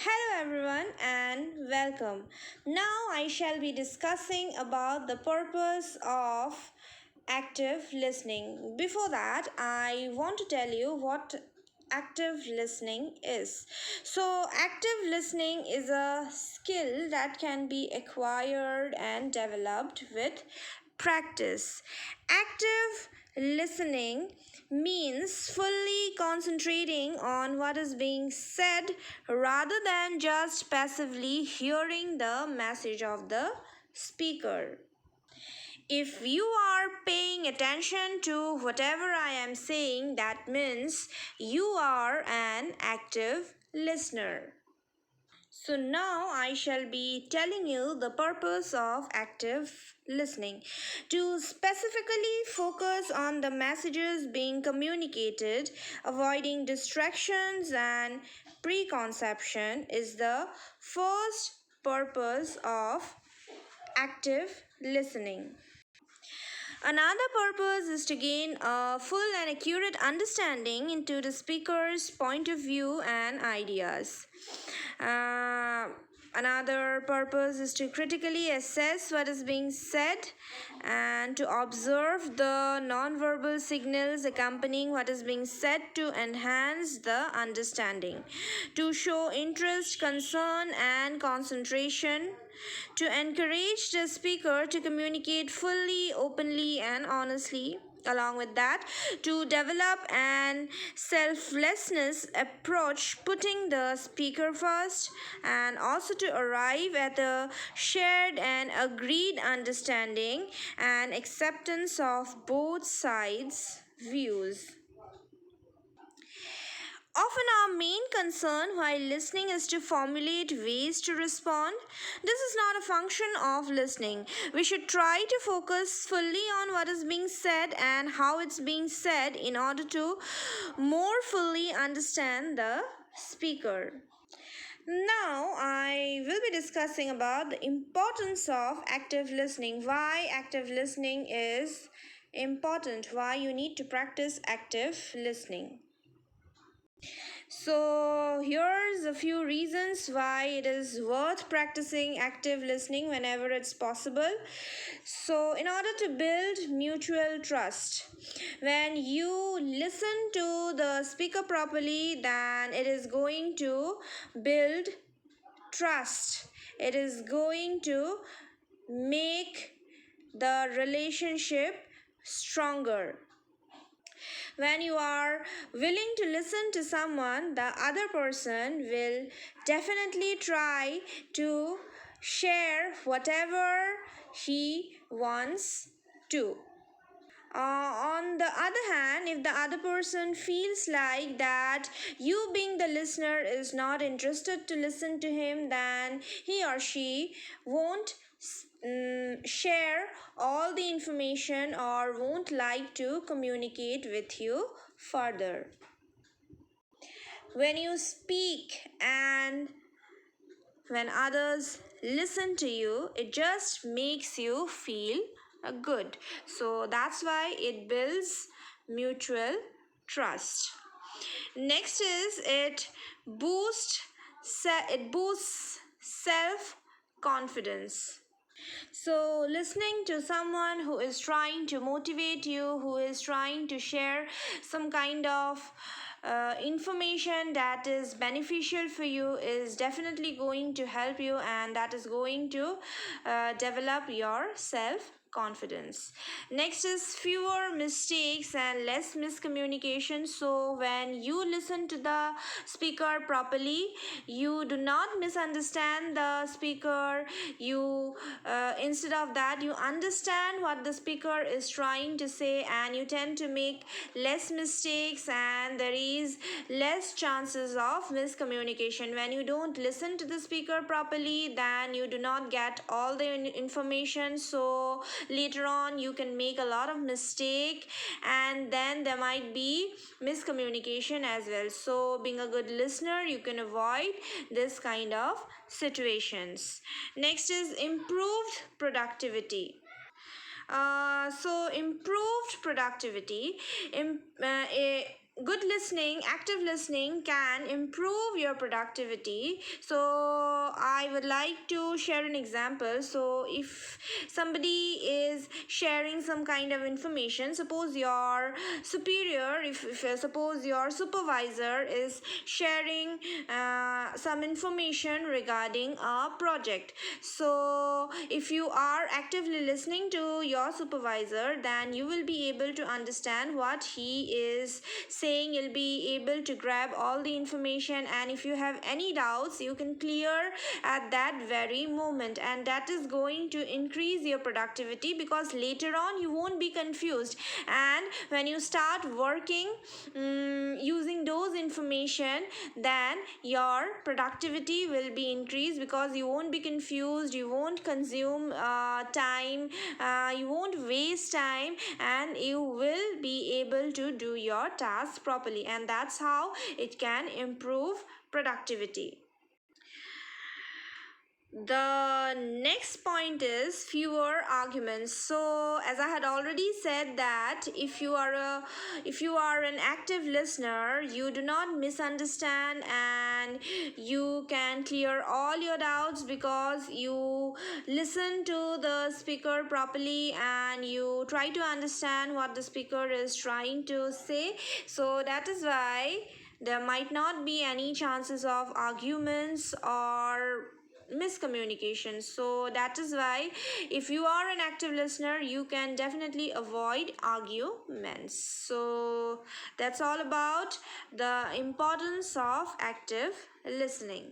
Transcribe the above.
Hello everyone and welcome. Now I shall be discussing about the purpose of active listening. Before that, I want to tell you what active listening is. So, active listening is a skill that can be acquired and developed with practice. Active listening means fully concentrating on what is being said rather than just passively hearing the message of the speaker. If you are paying attention to whatever I am saying, that means you are an active listener. So now I shall be telling you the purpose of active listening. To specifically focus on the messages being communicated, avoiding distractions and preconception is the first purpose of active listening. Another purpose is to gain a full and accurate understanding into the speaker's point of view and ideas. Uh, Another purpose is to critically assess what is being said and to observe the non-verbal signals accompanying what is being said to enhance the understanding. To show interest, concern, and concentration, to encourage the speaker to communicate fully, openly, and honestly. Along with that, to develop an selflessness approach, putting the speaker first, and also to arrive at a shared and agreed understanding and acceptance of both sides' views. Often, our main concern while listening is to formulate ways to respond. This is not a function of listening. We should try to focus fully on what is being said and how it's being said in order to more fully understand the speaker. Now, I will be discussing about the importance of active listening, why active listening is important, why you need to practice active listening. So, here's a few reasons why it is worth practicing active listening whenever it's possible. So, in order to build mutual trust, when you listen to the speaker properly, then it is going to build trust. It is going to make the relationship stronger. When you are willing to listen to someone, the other person will definitely try to share whatever he wants to. On the other hand, if the other person feels like that you being the listener is not interested to listen to him, then he or she won't share all the information or won't like to communicate with you further. When you speak and when others listen to you, it just makes you feel good. So that's why it builds mutual trust. Next is it boosts self confidence. So, listening to someone who is trying to motivate you, who is trying to share some kind of information that is beneficial for you, is definitely going to help you, and that is going to develop your self confidence. Next is fewer mistakes and less miscommunication. So when you listen to the speaker properly, you do not misunderstand the speaker. You instead of that, you understand what the speaker is trying to say, and you tend to make less mistakes, and there is less chances of miscommunication. When you don't listen to the speaker properly, then you do not get all the information, so later on you can make a lot of mistake, and then there might be miscommunication as well. So being a good listener, you can avoid this kind of situations. Next is improved productivity. So improved productivity, good listening, active listening can improve your productivity. So I would like to share an example. So if somebody is sharing some kind of information, suppose your superior, if suppose your supervisor is sharing some information regarding a project. So if you are actively listening to your supervisor, then you will be able to understand what he is saying. You'll be able to grab all the information, and if you have any doubts, you can clear at that very moment, and that is going to increase your productivity, because later on you won't be confused. And when you start working using those information, then your productivity will be increased, because you won't be confused, you won't consume time, you won't waste time, and you will be able to do your task properly, and that's how it can improve productivity. The next point is fewer arguments. So as I had already said, that if you are an active listener, you do not misunderstand, and you can clear all your doubts, because you listen to the speaker properly, and you try to understand what the speaker is trying to say. So that is why there might not be any chances of arguments or miscommunication. So that is why, if you are an active listener, you can definitely avoid arguments. So that's all about the importance of active listening.